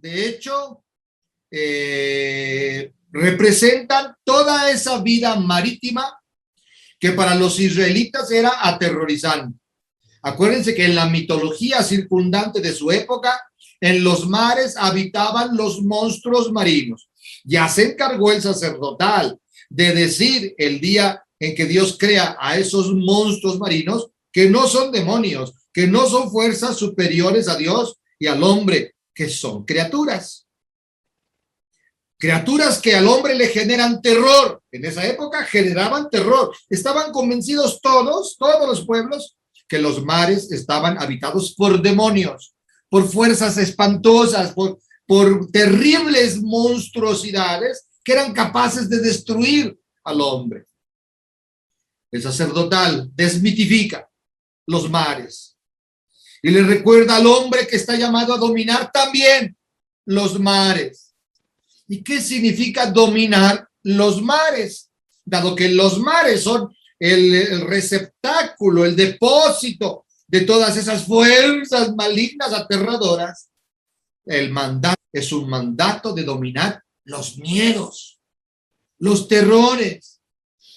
de hecho, representan toda esa vida marítima que para los israelitas era aterrorizante. Acuérdense que en la mitología circundante de su época, en los mares habitaban los monstruos marinos. Ya se encargó el sacerdotal de decir el día en que Dios crea a esos monstruos marinos que no son demonios, que no son fuerzas superiores a Dios y al hombre, que son criaturas. Criaturas que al hombre le generan terror. En esa época generaban terror. Estaban convencidos todos los pueblos, que los mares estaban habitados por demonios, por fuerzas espantosas, por terribles monstruosidades que eran capaces de destruir al hombre. El sacerdotal desmitifica los mares y le recuerda al hombre que está llamado a dominar también los mares. ¿Y qué significa dominar los mares? Dado que los mares son el receptáculo, el depósito de todas esas fuerzas malignas aterradoras, el mandato es un mandato de dominar los miedos, los terrores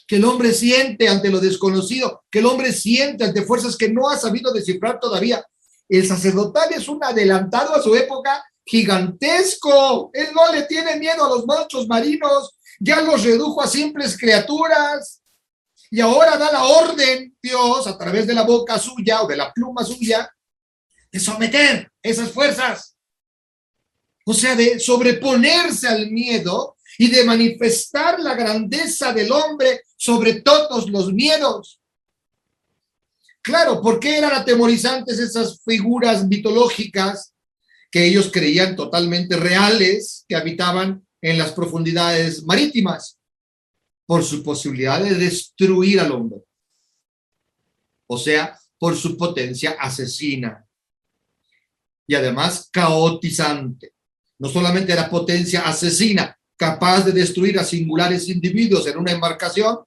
que el hombre siente ante lo desconocido, que el hombre siente ante fuerzas que no ha sabido descifrar todavía. El sacerdotal es un adelantado a su época gigantesco. Él no le tiene miedo a los monstruos marinos, ya los redujo a simples criaturas. Y ahora da la orden, Dios, a través de la boca suya o de la pluma suya, de someter esas fuerzas. O sea, de sobreponerse al miedo y de manifestar la grandeza del hombre sobre todos los miedos. Claro, ¿por qué eran atemorizantes esas figuras mitológicas que ellos creían totalmente reales, que habitaban en las profundidades marítimas? Por su posibilidad de destruir al hombre. O sea, por su potencia asesina. Y además caotizante. No solamente era potencia asesina, capaz de destruir a singulares individuos en una embarcación,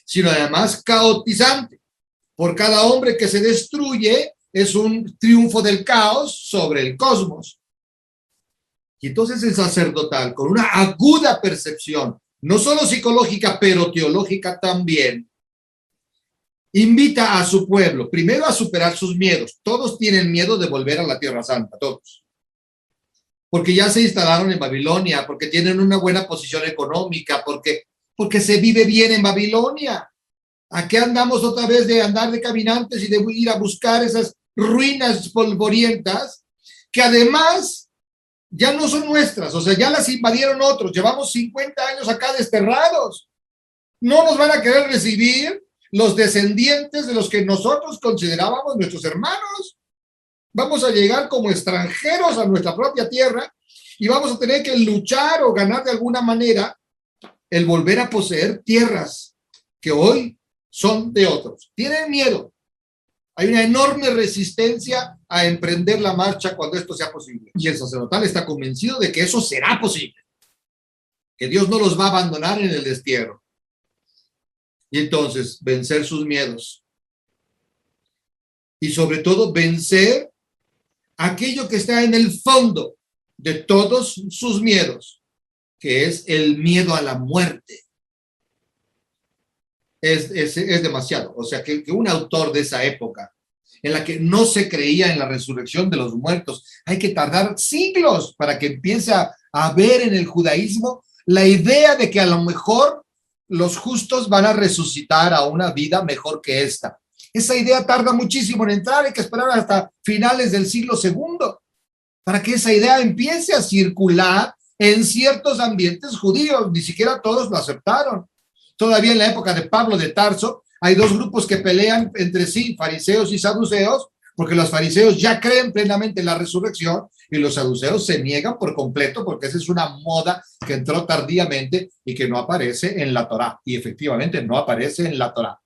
sino además caotizante. Por cada hombre que se destruye es un triunfo del caos sobre el cosmos. Y entonces el sacerdotal, con una aguda percepción, no solo psicológica, pero teológica también, invita a su pueblo, primero a superar sus miedos. Todos tienen miedo de volver a la Tierra Santa, todos. Porque ya se instalaron en Babilonia, porque tienen una buena posición económica, porque se vive bien en Babilonia. ¿A qué andamos otra vez de andar de caminantes y de ir a buscar esas ruinas polvorientas que además ya no son nuestras? O sea, ya las invadieron otros. Llevamos 50 años acá desterrados. No nos van a querer recibir los descendientes de los que nosotros considerábamos nuestros hermanos. Vamos a llegar como extranjeros a nuestra propia tierra y vamos a tener que luchar o ganar de alguna manera el volver a poseer tierras que hoy son de otros. Tienen miedo. Hay una enorme resistencia a emprender la marcha cuando esto sea posible. Y el sacerdotal está convencido de que eso será posible, que Dios no los va a abandonar en el destierro. Y entonces vencer sus miedos. Y sobre todo vencer aquello que está en el fondo de todos sus miedos, que es el miedo a la muerte. Es demasiado. O sea, que un autor de esa época, en la que no se creía en la resurrección de los muertos, hay que tardar siglos para que empiece a ver en el judaísmo la idea de que a lo mejor los justos van a resucitar a una vida mejor que esta. Esa idea tarda muchísimo en entrar, hay que esperar hasta finales del siglo segundo para que esa idea empiece a circular en ciertos ambientes judíos. Ni siquiera todos lo aceptaron. Todavía en la época de Pablo de Tarso hay dos grupos que pelean entre sí, fariseos y saduceos, porque los fariseos ya creen plenamente en la resurrección y los saduceos se niegan por completo, porque esa es una moda que entró tardíamente y que no aparece en la Torá. Y efectivamente no aparece en la Torá,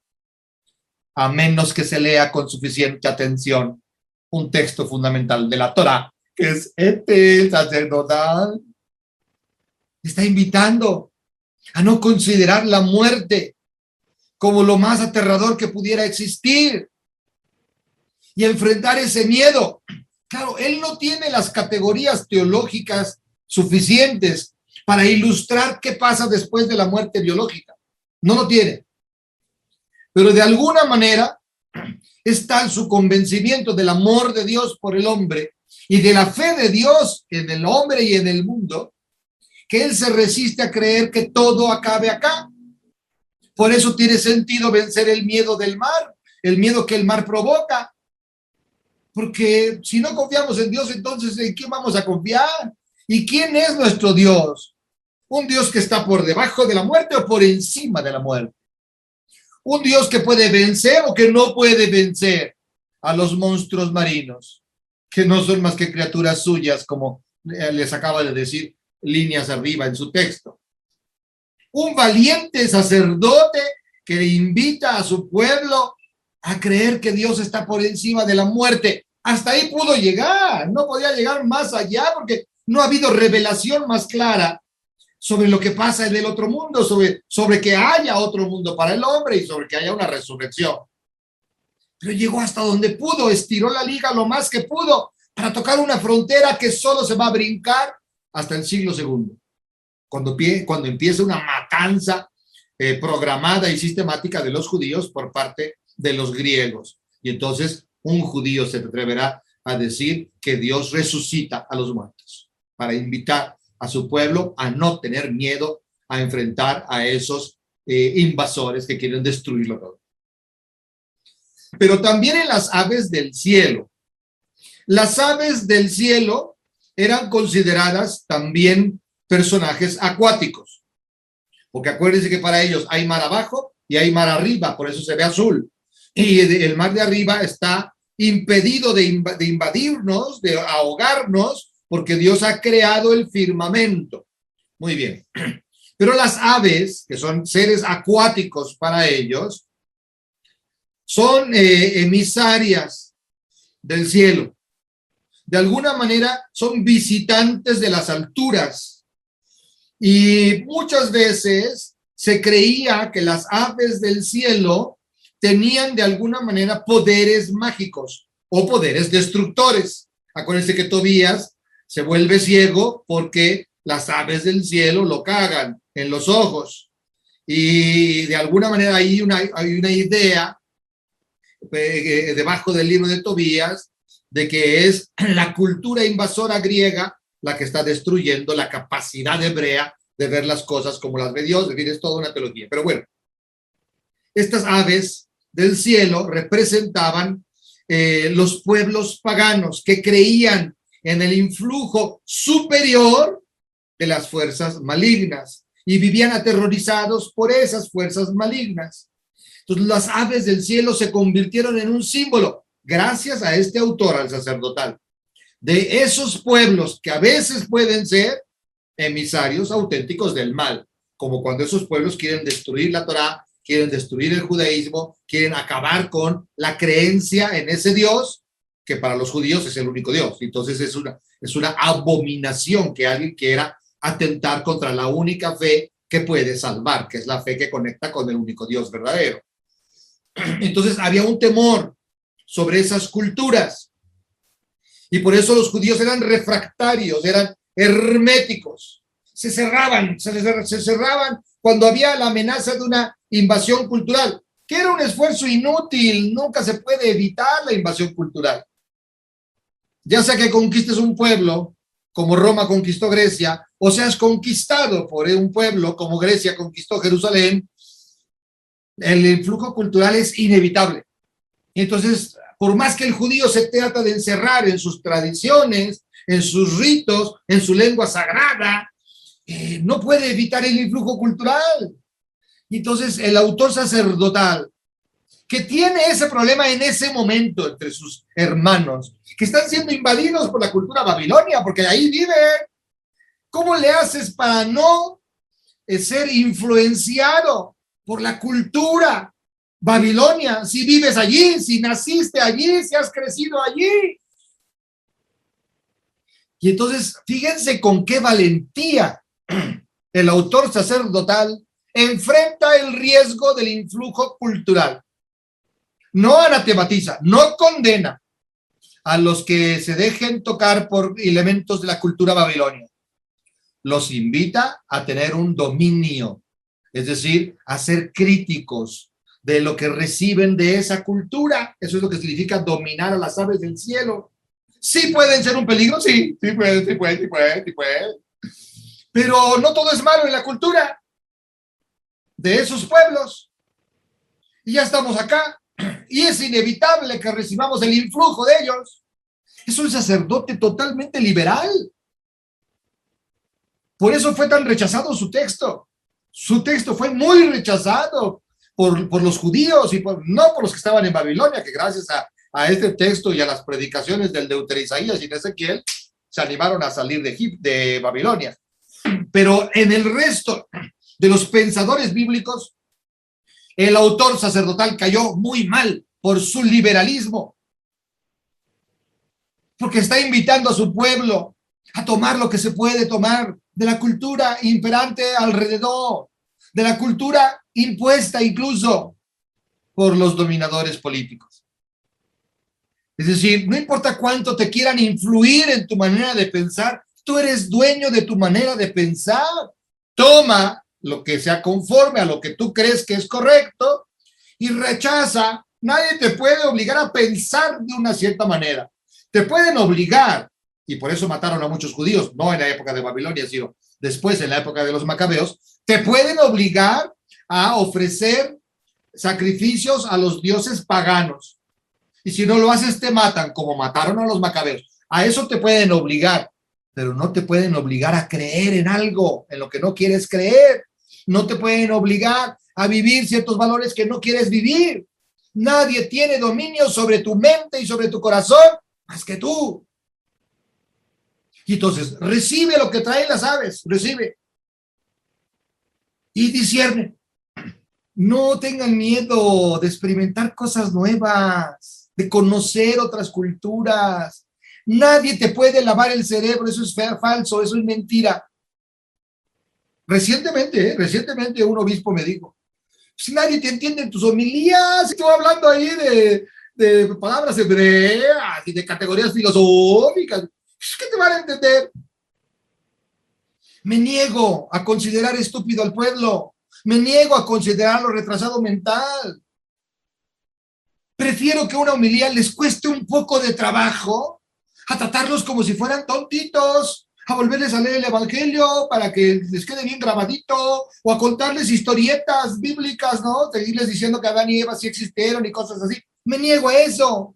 a menos que se lea con suficiente atención un texto fundamental de la Torá, que es el sacerdotal. Está invitando a no considerar la muerte como lo más aterrador que pudiera existir y enfrentar ese miedo Claro, él no tiene las categorías teológicas suficientes para ilustrar qué pasa después de la muerte biológica. No lo tiene. Pero de alguna manera es tal su convencimiento del amor de Dios por el hombre y de la fe de Dios en el hombre y en el mundo, que él se resiste a creer que todo acabe acá. Por eso tiene sentido vencer el miedo del mar, el miedo que el mar provoca. Porque si no confiamos en Dios, entonces ¿en quién vamos a confiar? ¿Y quién es nuestro Dios? ¿Un Dios que está por debajo de la muerte o por encima de la muerte? ¿Un Dios que puede vencer o que no puede vencer a los monstruos marinos, que no son más que criaturas suyas, como les acaba de decir líneas arriba en su texto? Un valiente sacerdote que le invita a su pueblo a creer que Dios está por encima de la muerte. Hasta ahí pudo llegar, no podía llegar más allá porque no ha habido revelación más clara sobre lo que pasa en el otro mundo, sobre que haya otro mundo para el hombre y sobre que haya una resurrección. Pero llegó hasta donde pudo, estiró la liga lo más que pudo para tocar una frontera que solo se va a brincar hasta el siglo segundo, cuando empieza una matanza programada y sistemática de los judíos por parte de los griegos. Y entonces un judío se atreverá a decir que Dios resucita a los muertos para invitar a su pueblo a no tener miedo a enfrentar a esos invasores que quieren destruirlo todo. Pero también en las aves del cielo. Las aves del cielo eran consideradas también personajes acuáticos, porque acuérdense que para ellos hay mar abajo y hay mar arriba, por eso se ve azul. Y el mar de arriba está impedido de invadirnos, de ahogarnos, porque Dios ha creado el firmamento. Muy bien. Pero las aves, que son seres acuáticos para ellos, son emisarias del cielo. De alguna manera son visitantes de las alturas. Y muchas veces se creía que las aves del cielo tenían de alguna manera poderes mágicos o poderes destructores. Acuérdense que Tobías se vuelve ciego porque las aves del cielo lo cagan en los ojos. Y de alguna manera hay una idea debajo del libro de Tobías de que es la cultura invasora griega la que está destruyendo la capacidad hebrea de ver las cosas como las ve Dios. Es decir, es toda una teología. Pero bueno, estas aves del cielo representaban los pueblos paganos que creían en el influjo superior de las fuerzas malignas y vivían aterrorizados por esas fuerzas malignas. Entonces las aves del cielo se convirtieron en un símbolo, gracias a este autor, al sacerdotal, de esos pueblos que a veces pueden ser emisarios auténticos del mal, como cuando esos pueblos quieren destruir la Torá, quieren destruir el judaísmo, quieren acabar con la creencia en ese Dios, que para los judíos es el único Dios. Entonces es una abominación que alguien quiera atentar contra la única fe que puede salvar, que es la fe que conecta con el único Dios verdadero. Entonces había un temor sobre esas culturas y por eso los judíos eran refractarios, eran herméticos, se cerraban cuando había la amenaza de una invasión cultural, que era un esfuerzo inútil. Nunca se puede evitar la invasión cultural. Ya sea que conquistes un pueblo, como Roma conquistó Grecia, o seas conquistado por un pueblo, como Grecia conquistó Jerusalén, el influjo cultural es inevitable. Entonces, por más que el judío se trata de encerrar en sus tradiciones, en sus ritos, en su lengua sagrada, no puede evitar el influjo cultural. Entonces, el autor sacerdotal, que tiene ese problema en ese momento entre sus hermanos, que están siendo invadidos por la cultura babilonia, porque ahí viven, ¿cómo le haces para no ser influenciado por la cultura babilonia? Si vives allí, si naciste allí, si has crecido allí. Y entonces, fíjense con qué valentía el autor sacerdotal enfrenta el riesgo del influjo cultural. No anatematiza, no condena, a los que se dejen tocar por elementos de la cultura babilonia. Los invita a tener un dominio, es decir, a ser críticos de lo que reciben de esa cultura. Eso es lo que significa dominar a las aves del cielo. ¿Sí pueden ser un peligro? Sí, sí pueden. Pero no todo es malo en la cultura de esos pueblos. Y ya estamos acá. Y es inevitable que recibamos el influjo de ellos. Es un sacerdote totalmente liberal. Por eso fue tan rechazado su texto. Su texto fue muy rechazado por los judíos y no por los que estaban en Babilonia, que gracias a este texto y a las predicaciones del Deutero Isaías y de Ezequiel se animaron a salir de Babilonia. Pero en el resto de los pensadores bíblicos, el autor sacerdotal cayó muy mal por su liberalismo, porque está invitando a su pueblo a tomar lo que se puede tomar de la cultura imperante alrededor, de la cultura impuesta incluso por los dominadores políticos. Es decir, no importa cuánto te quieran influir en tu manera de pensar, tú eres dueño de tu manera de pensar. Toma lo que sea conforme a lo que tú crees que es correcto y rechaza. Nadie te puede obligar a pensar de una cierta manera. Te pueden obligar, y por eso mataron a muchos judíos, no en la época de Babilonia, sino después en la época de los macabeos, te pueden obligar a ofrecer sacrificios a los dioses paganos. Y si no lo haces, te matan, como mataron a los macabeos. A eso te pueden obligar, pero no te pueden obligar a creer en algo, en lo que no quieres creer. No te pueden obligar a vivir ciertos valores que no quieres vivir. Nadie tiene dominio sobre tu mente y sobre tu corazón más que tú. Y entonces, recibe lo que traen las aves, recibe. Y discierne. No tengan miedo de experimentar cosas nuevas, de conocer otras culturas. Nadie te puede lavar el cerebro, eso es falso, eso es mentira. Recientemente un obispo me dijo, si nadie te entiende en tus homilías, estoy hablando ahí de palabras hebreas y de categorías filosóficas, ¿qué te van a entender? Me niego a considerar estúpido al pueblo, me niego a considerarlo retrasado mental. Prefiero que una homilía les cueste un poco de trabajo a tratarlos como si fueran tontitos, a volverles a leer el evangelio para que les quede bien grabadito, o a contarles historietas bíblicas, ¿no? Seguirles diciendo que Adán y Eva sí existieron y cosas así. Me niego a eso,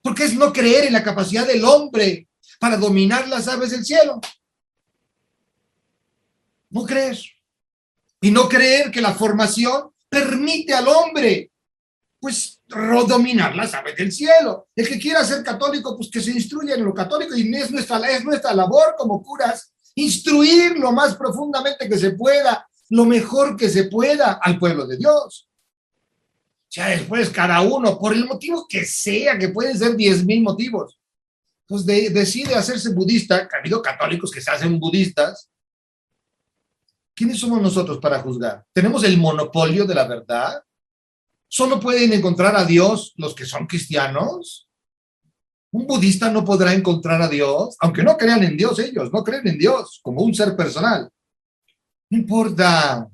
porque es no creer en la capacidad del hombre para dominar las aves del cielo. No creer. Y no creer que la formación permite al hombre, pues, dominar las aves del cielo. El que quiera ser católico, pues que se instruya en lo católico, y es nuestra labor como curas, instruir lo más profundamente que se pueda, lo mejor que se pueda al pueblo de Dios. Ya después cada uno, por el motivo que sea, que pueden ser 10,000 motivos, pues decide hacerse budista. Ha habido católicos que se hacen budistas. ¿Quiénes somos nosotros para juzgar? ¿Tenemos el monopolio de la verdad? ¿Solo pueden encontrar a Dios los que son cristianos? Un budista no podrá encontrar a Dios, aunque no crean en Dios ellos, no creen en Dios como un ser personal. No importa.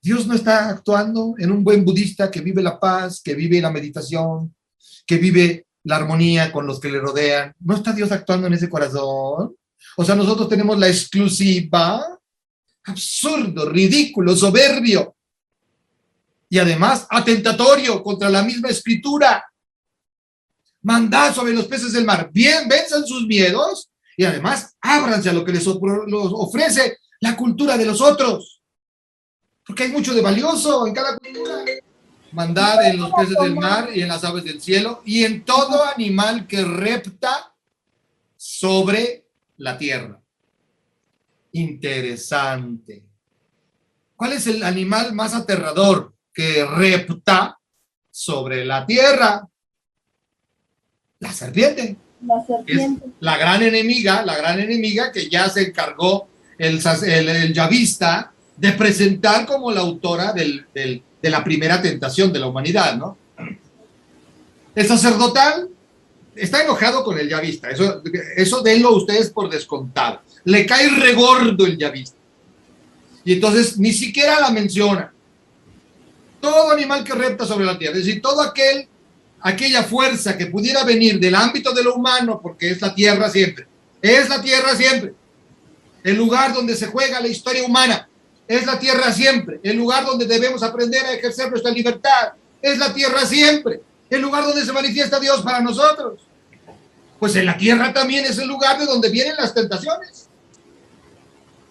Dios no está actuando en un buen budista que vive la paz, que vive la meditación, que vive la armonía con los que le rodean. ¿No está Dios actuando en ese corazón? O sea, nosotros tenemos la exclusiva. Absurdo, ridículo, soberbio. Y además atentatorio contra la misma escritura. Mandad sobre los peces del mar. Bien, venzan sus miedos y además ábranse a lo que les ofrece la cultura de los otros. Porque hay mucho de valioso en cada cultura. Mandad en los peces del mar y en las aves del cielo y en todo animal que repta sobre la tierra. Interesante. ¿Cuál es el animal más aterrador que repta sobre la tierra? La serpiente. La serpiente. Es la gran enemiga que ya se encargó el yavista de presentar como la autora de la primera tentación de la humanidad, ¿no? El sacerdotal está enojado con el yavista, eso denlo ustedes por descontado. Le cae regordo el yavista. Y entonces ni siquiera la menciona. Todo animal que repta sobre la tierra, es decir, aquella fuerza que pudiera venir del ámbito de lo humano, porque es la tierra siempre, el lugar donde se juega la historia humana, es la tierra siempre, el lugar donde debemos aprender a ejercer nuestra libertad, es la tierra siempre, el lugar donde se manifiesta Dios para nosotros. Pues en la tierra también es el lugar de donde vienen las tentaciones.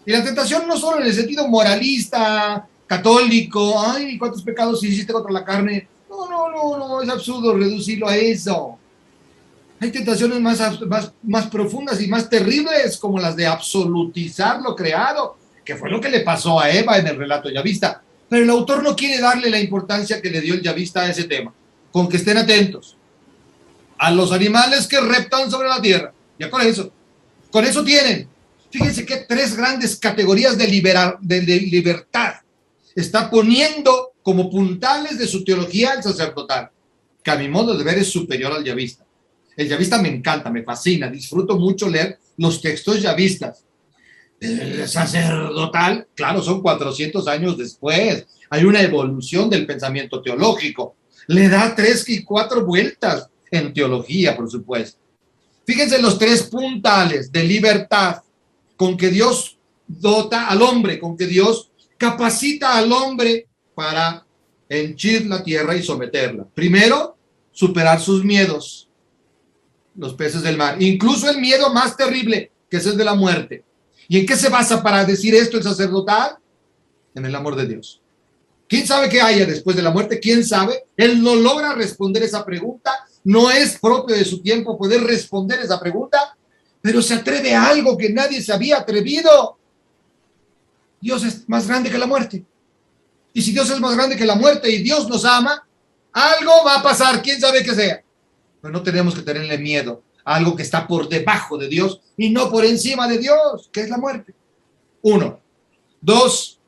Y la tentación no solo en el sentido moralista, católico, ay, cuántos pecados hiciste contra la carne. No, es absurdo reducirlo a eso. Hay tentaciones más profundas y más terribles, como las de absolutizar lo creado, que fue lo que le pasó a Eva en el relato yavista. Pero el autor no quiere darle la importancia que le dio el yavista a ese tema. Con que estén atentos a los animales que reptan sobre la tierra. Ya con eso tienen. Fíjense que 3 grandes categorías de libertad está poniendo como puntales de su teología el sacerdotal, que a mi modo de ver es superior al yavista. El yavista me encanta, me fascina, disfruto mucho leer los textos yavistas. El sacerdotal, claro, son 400 años después. Hay una evolución del pensamiento teológico. Le da 3 y 4 vueltas en teología, por supuesto. Fíjense los 3 puntales de libertad con que Dios dota al hombre, con que Dios capacita al hombre para henchir la tierra y someterla. Primero, superar sus miedos, los peces del mar, incluso el miedo más terrible, que es el de la muerte. ¿Y en qué se basa para decir esto el sacerdotal? En el amor de Dios. ¿Quién sabe qué haya después de la muerte? ¿Quién sabe? Él no logra responder esa pregunta. No es propio de su tiempo poder responder esa pregunta, pero se atreve a algo que nadie se había atrevido. Dios es más grande que la muerte. Y si Dios es más grande que la muerte y Dios nos ama, algo va a pasar, quién sabe qué sea. Pero no tenemos que tenerle miedo a algo que está por debajo de Dios y no por encima de Dios, que es la muerte. 1. 2.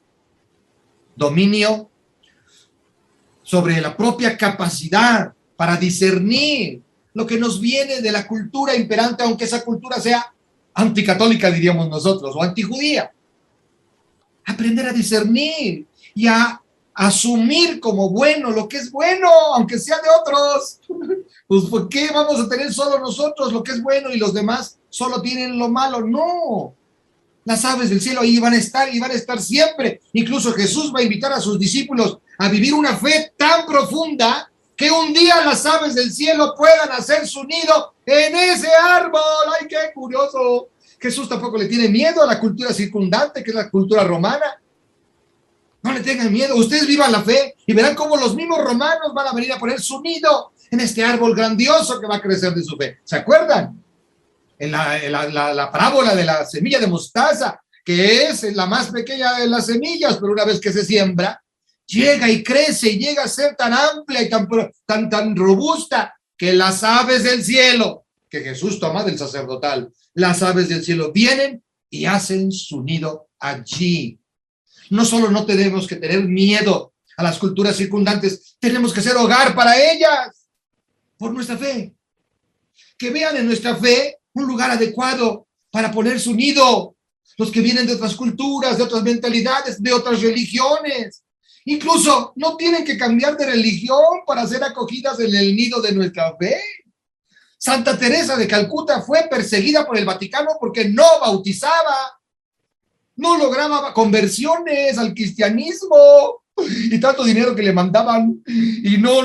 Dominio sobre la propia capacidad para discernir lo que nos viene de la cultura imperante, aunque esa cultura sea anticatólica, diríamos nosotros, o antijudía. Aprender a discernir y a asumir como bueno lo que es bueno, aunque sea de otros. Pues ¿por qué vamos a tener solo nosotros lo que es bueno y los demás solo tienen lo malo? No. Las aves del cielo ahí van a estar y van a estar siempre. Incluso Jesús va a invitar a sus discípulos a vivir una fe tan profunda que un día las aves del cielo puedan hacer su nido en ese árbol. ¡Ay, qué curioso! Jesús tampoco le tiene miedo a la cultura circundante, que es la cultura romana. No le tengan miedo. Ustedes vivan la fe y verán cómo los mismos romanos van a venir a poner su nido en este árbol grandioso que va a crecer de su fe. ¿Se acuerdan? En la parábola de la semilla de mostaza, que es la más pequeña de las semillas, pero una vez que se siembra, llega y crece y llega a ser tan amplia y tan robusta que las aves del cielo, que Jesús toma del sacerdotal, las aves del cielo vienen y hacen su nido allí. No solo no tenemos que tener miedo a las culturas circundantes, tenemos que ser hogar para ellas por nuestra fe. Que vean en nuestra fe un lugar adecuado para poner su nido. Los que vienen de otras culturas, de otras mentalidades, de otras religiones. Incluso no tienen que cambiar de religión para ser acogidas en el nido de nuestra fe. Santa Teresa de Calcuta fue perseguida por el Vaticano porque no bautizaba, no lograba conversiones al cristianismo y tanto dinero que le mandaban y no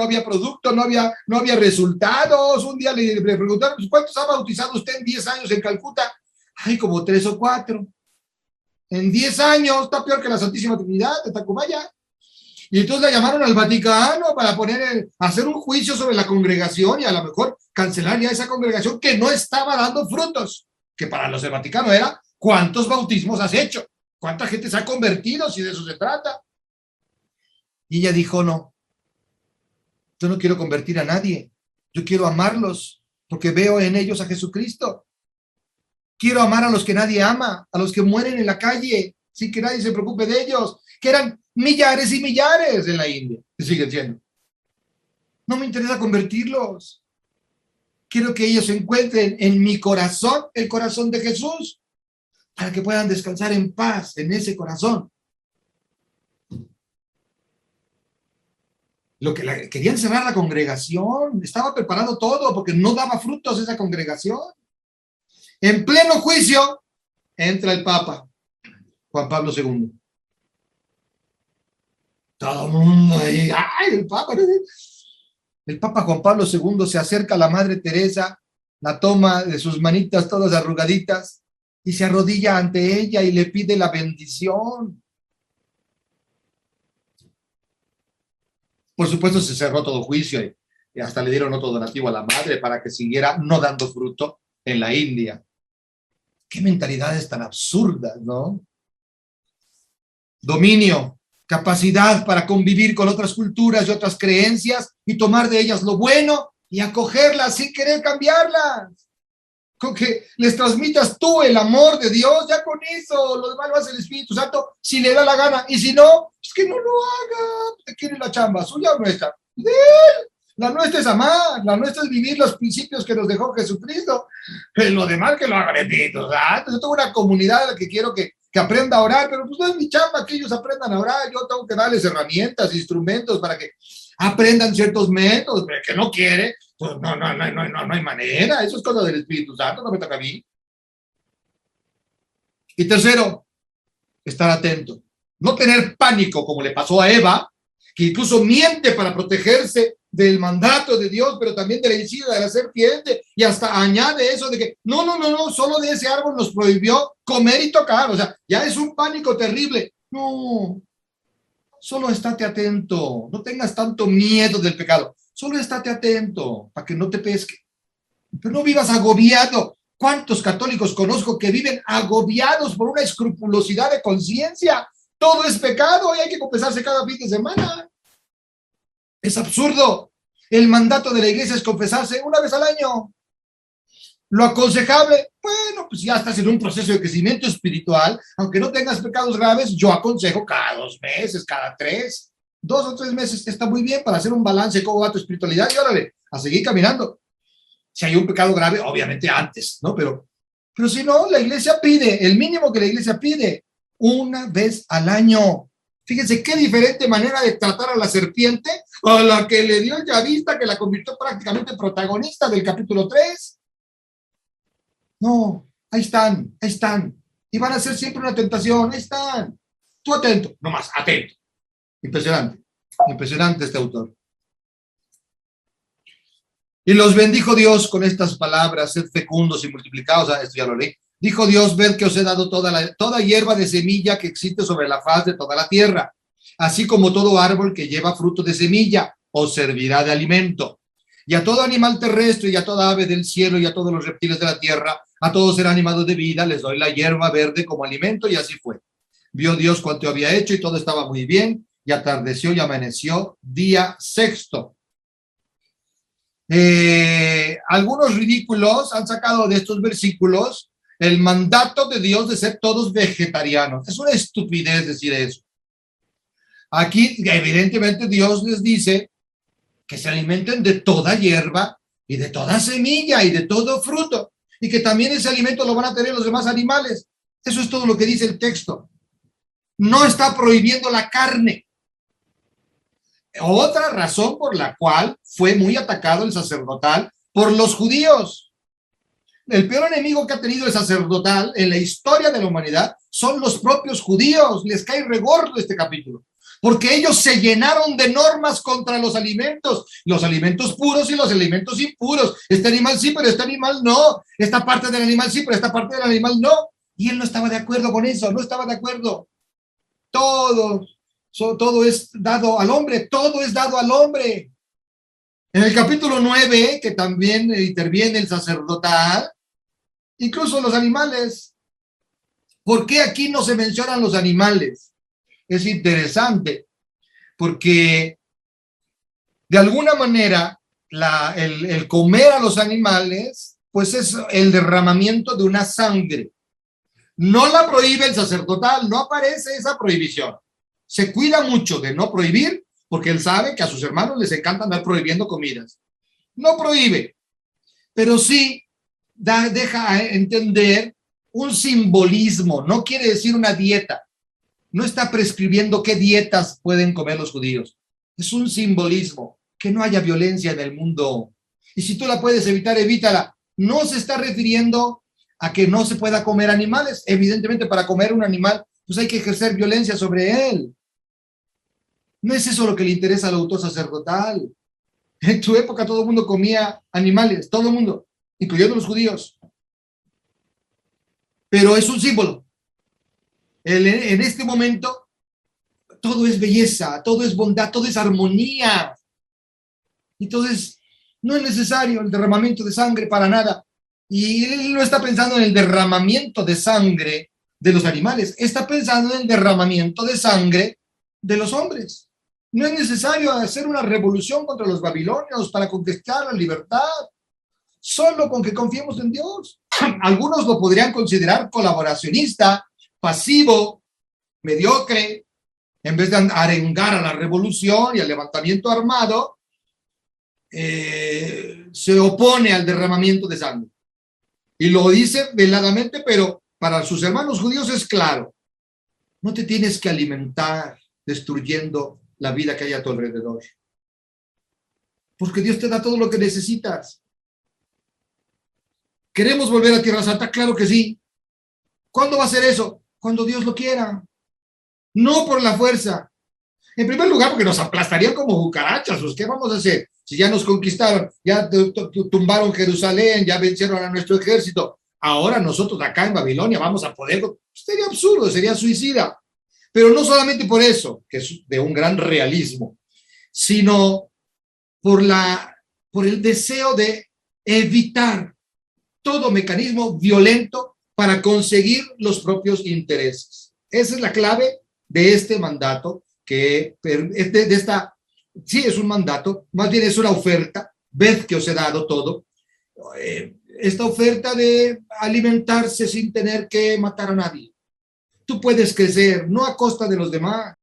había producto, no había resultados. Un día le preguntaron, ¿cuántos ha bautizado usted en 10 años en Calcuta? Ay, como 3 o 4. En 10 años, está peor que la Santísima Trinidad de Tacubaya. Y entonces la llamaron al Vaticano para hacer un juicio sobre la congregación y a lo mejor cancelar ya esa congregación que no estaba dando frutos, que para los del Vaticano era, ¿cuántos bautismos has hecho? ¿Cuánta gente se ha convertido si de eso se trata? Y ella dijo, no, yo no quiero convertir a nadie, yo quiero amarlos porque veo en ellos a Jesucristo. Quiero amar a los que nadie ama, a los que mueren en la calle sin que nadie se preocupe de ellos, que eran millares y millares en la India, y siguen siendo. No me interesa convertirlos. Quiero que ellos encuentren en mi corazón el corazón de Jesús, para que puedan descansar en paz en ese corazón. Querían cerrar la congregación, estaba preparado todo porque no daba frutos esa congregación. En pleno juicio entra el Papa Juan Pablo II. Todo el mundo ahí, ¡ay, el Papa! El Papa Juan Pablo II se acerca a la Madre Teresa, la toma de sus manitas todas arrugaditas y se arrodilla ante ella y le pide la bendición. Por supuesto, se cerró todo juicio y hasta le dieron otro donativo a la madre para que siguiera no dando fruto en la India. Qué mentalidades tan absurdas, ¿no? Dominio, capacidad para convivir con otras culturas y otras creencias y tomar de ellas lo bueno y acogerlas sin querer cambiarlas. Con que les transmitas tú el amor de Dios, ya con eso, lo demás lo hace el Espíritu Santo si le da la gana, y si no, es que no lo haga. ¿De quién es la chamba? ¿Suya o nuestra? De él. La nuestra es amar, la nuestra es vivir los principios que nos dejó Jesucristo, pero lo demás que lo haga el Espíritu Santo. Yo tengo una comunidad a la que quiero que aprenda a orar, pero pues no es mi chamba que ellos aprendan a orar. Yo tengo que darles herramientas, instrumentos para que aprendan ciertos métodos, pero el que no quiere, pues no hay manera. Eso es cosa del Espíritu Santo, no me toca a mí. Y tercero, estar atento. No tener pánico, como le pasó a Eva, que incluso miente para protegerse del mandato de Dios, pero también de la encida de la serpiente, y hasta añade eso de que no, solo de ese árbol nos prohibió comer y tocar. O sea, ya es un pánico terrible. No, solo estate atento, no tengas tanto miedo del pecado, solo estate atento para que no te pesque, pero no vivas agobiado. ¿Cuántos católicos conozco que viven agobiados por una escrupulosidad de conciencia? Todo es pecado y hay que confesarse cada fin de semana. Es absurdo. El mandato de la iglesia es confesarse una vez al año. Lo aconsejable, bueno, pues ya estás en un proceso de crecimiento espiritual, aunque no tengas pecados graves, yo aconsejo cada 2 meses, cada 3, 2 o 3 meses, está muy bien para hacer un balance de cómo va tu espiritualidad y órale, a seguir caminando. Si hay un pecado grave, obviamente antes, ¿no? Pero si no, la iglesia pide, el mínimo que la iglesia pide, una vez al año. Fíjense qué diferente manera de tratar a la serpiente a la que le dio el yavista, que la convirtió prácticamente en protagonista del capítulo 3. No, ahí están. Y van a ser siempre una tentación, ahí están. Tú atento, nomás, atento. Impresionante este autor. Y los bendijo Dios con estas palabras: sed fecundos y multiplicados. Esto ya lo leí. Dijo Dios: ved que os he dado toda hierba de semilla que existe sobre la faz de toda la tierra, así como todo árbol que lleva fruto de semilla, os servirá de alimento. Y a todo animal terrestre, y a toda ave del cielo, y a todos los reptiles de la tierra, a todos ser animados de vida, les doy la hierba verde como alimento. Y así fue. Vio Dios cuanto había hecho, y todo estaba muy bien, y atardeció y amaneció día sexto. Algunos ridículos han sacado de estos versículos el mandato de Dios de ser todos vegetarianos. Es una estupidez decir eso. Aquí, evidentemente, Dios les dice que se alimenten de toda hierba y de toda semilla y de todo fruto, y que también ese alimento lo van a tener los demás animales. Eso es todo lo que dice el texto. No está prohibiendo la carne. Otra razón por la cual fue muy atacado el sacerdotal por los judíos. El peor enemigo que ha tenido el sacerdotal en la historia de la humanidad son los propios judíos. Les cae regordo este capítulo, porque ellos se llenaron de normas contra los alimentos puros y los alimentos impuros. Este animal sí, pero este animal no. Esta parte del animal sí, pero esta parte del animal no. Y él no estaba de acuerdo con eso, no estaba de acuerdo. Todo es dado al hombre, todo es dado al hombre. En el capítulo 9, que también interviene el sacerdotal, incluso los animales. ¿Por qué aquí no se mencionan los animales? Es interesante, porque de alguna manera el comer a los animales, pues es el derramamiento de una sangre. No la prohíbe el sacerdotal, no aparece esa prohibición. Se cuida mucho de no prohibir, porque él sabe que a sus hermanos les encanta andar prohibiendo comidas. No prohíbe, pero sí deja entender un simbolismo, no quiere decir una dieta, no está prescribiendo qué dietas pueden comer los judíos, es un simbolismo, que no haya violencia en el mundo, y si tú la puedes evitar, evítala. No se está refiriendo a que no se pueda comer animales, evidentemente para comer un animal, pues hay que ejercer violencia sobre él. No es eso lo que le interesa al autor sacerdotal. En tu época todo el mundo comía animales, todo el mundo, incluyendo los judíos. Pero es un símbolo. En este momento todo es belleza, todo es bondad, todo es armonía. Entonces no es necesario el derramamiento de sangre para nada. Y él no está pensando en el derramamiento de sangre de los animales, está pensando en el derramamiento de sangre de los hombres. No es necesario hacer una revolución contra los babilonios para conquistar la libertad, solo con que confiemos en Dios. Algunos lo podrían considerar colaboracionista, pasivo, mediocre. En vez de arengar a la revolución y al levantamiento armado, se opone al derramamiento de sangre. Y lo dice veladamente, pero para sus hermanos judíos es claro. No te tienes que alimentar destruyendo la vida que hay a tu alrededor. Porque Dios te da todo lo que necesitas. ¿Queremos volver a Tierra Santa? Claro que sí. ¿Cuándo va a ser eso? Cuando Dios lo quiera. No por la fuerza. En primer lugar, porque nos aplastarían como cucarachas. Pues, ¿qué vamos a hacer? Si ya nos conquistaron, ya tumbaron Jerusalén, ya vencieron a nuestro ejército. Ahora nosotros acá en Babilonia vamos a poder... Sería absurdo, sería suicida. Pero no solamente por eso, que es de un gran realismo, sino por el deseo de evitar todo mecanismo violento para conseguir los propios intereses. Esa es la clave de este mandato, que de esta, sí es un mandato, más bien es una oferta, ved que os he dado todo, esta oferta de alimentarse sin tener que matar a nadie. Tú puedes crecer, no a costa de los demás.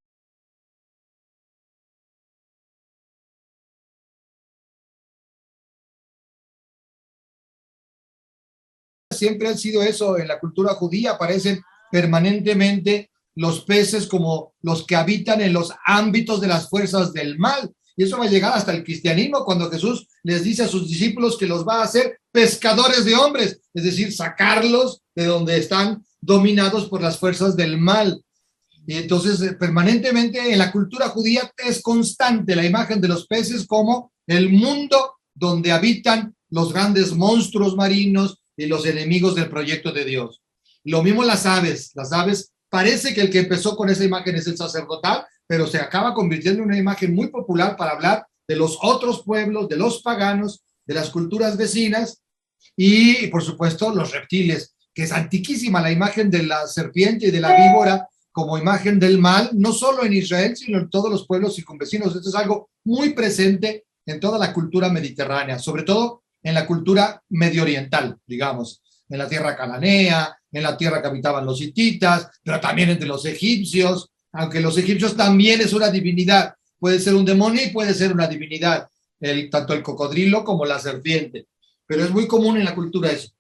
Siempre han sido eso en la cultura judía, aparecen permanentemente los peces como los que habitan en los ámbitos de las fuerzas del mal. Y eso va a llegar hasta el cristianismo cuando Jesús les dice a sus discípulos que los va a hacer pescadores de hombres, es decir, sacarlos de donde están dominados por las fuerzas del mal. Y entonces, permanentemente en la cultura judía es constante la imagen de los peces como el mundo donde habitan los grandes monstruos marinos y los enemigos del proyecto de Dios. Lo mismo las aves parece que el que empezó con esa imagen es el sacerdotal, pero se acaba convirtiendo en una imagen muy popular para hablar de los otros pueblos, de los paganos, de las culturas vecinas y por supuesto los reptiles, que es antiquísima la imagen de la serpiente y de la víbora como imagen del mal, no solo en Israel, sino en todos los pueblos circunvecinos. Esto es algo muy presente en toda la cultura mediterránea, sobre todo en la cultura medio oriental, digamos, en la tierra cananea, en la tierra que habitaban los hititas, pero también entre los egipcios, aunque los egipcios también es una divinidad, puede ser un demonio y puede ser una divinidad, tanto el cocodrilo como la serpiente, pero es muy común en la cultura eso.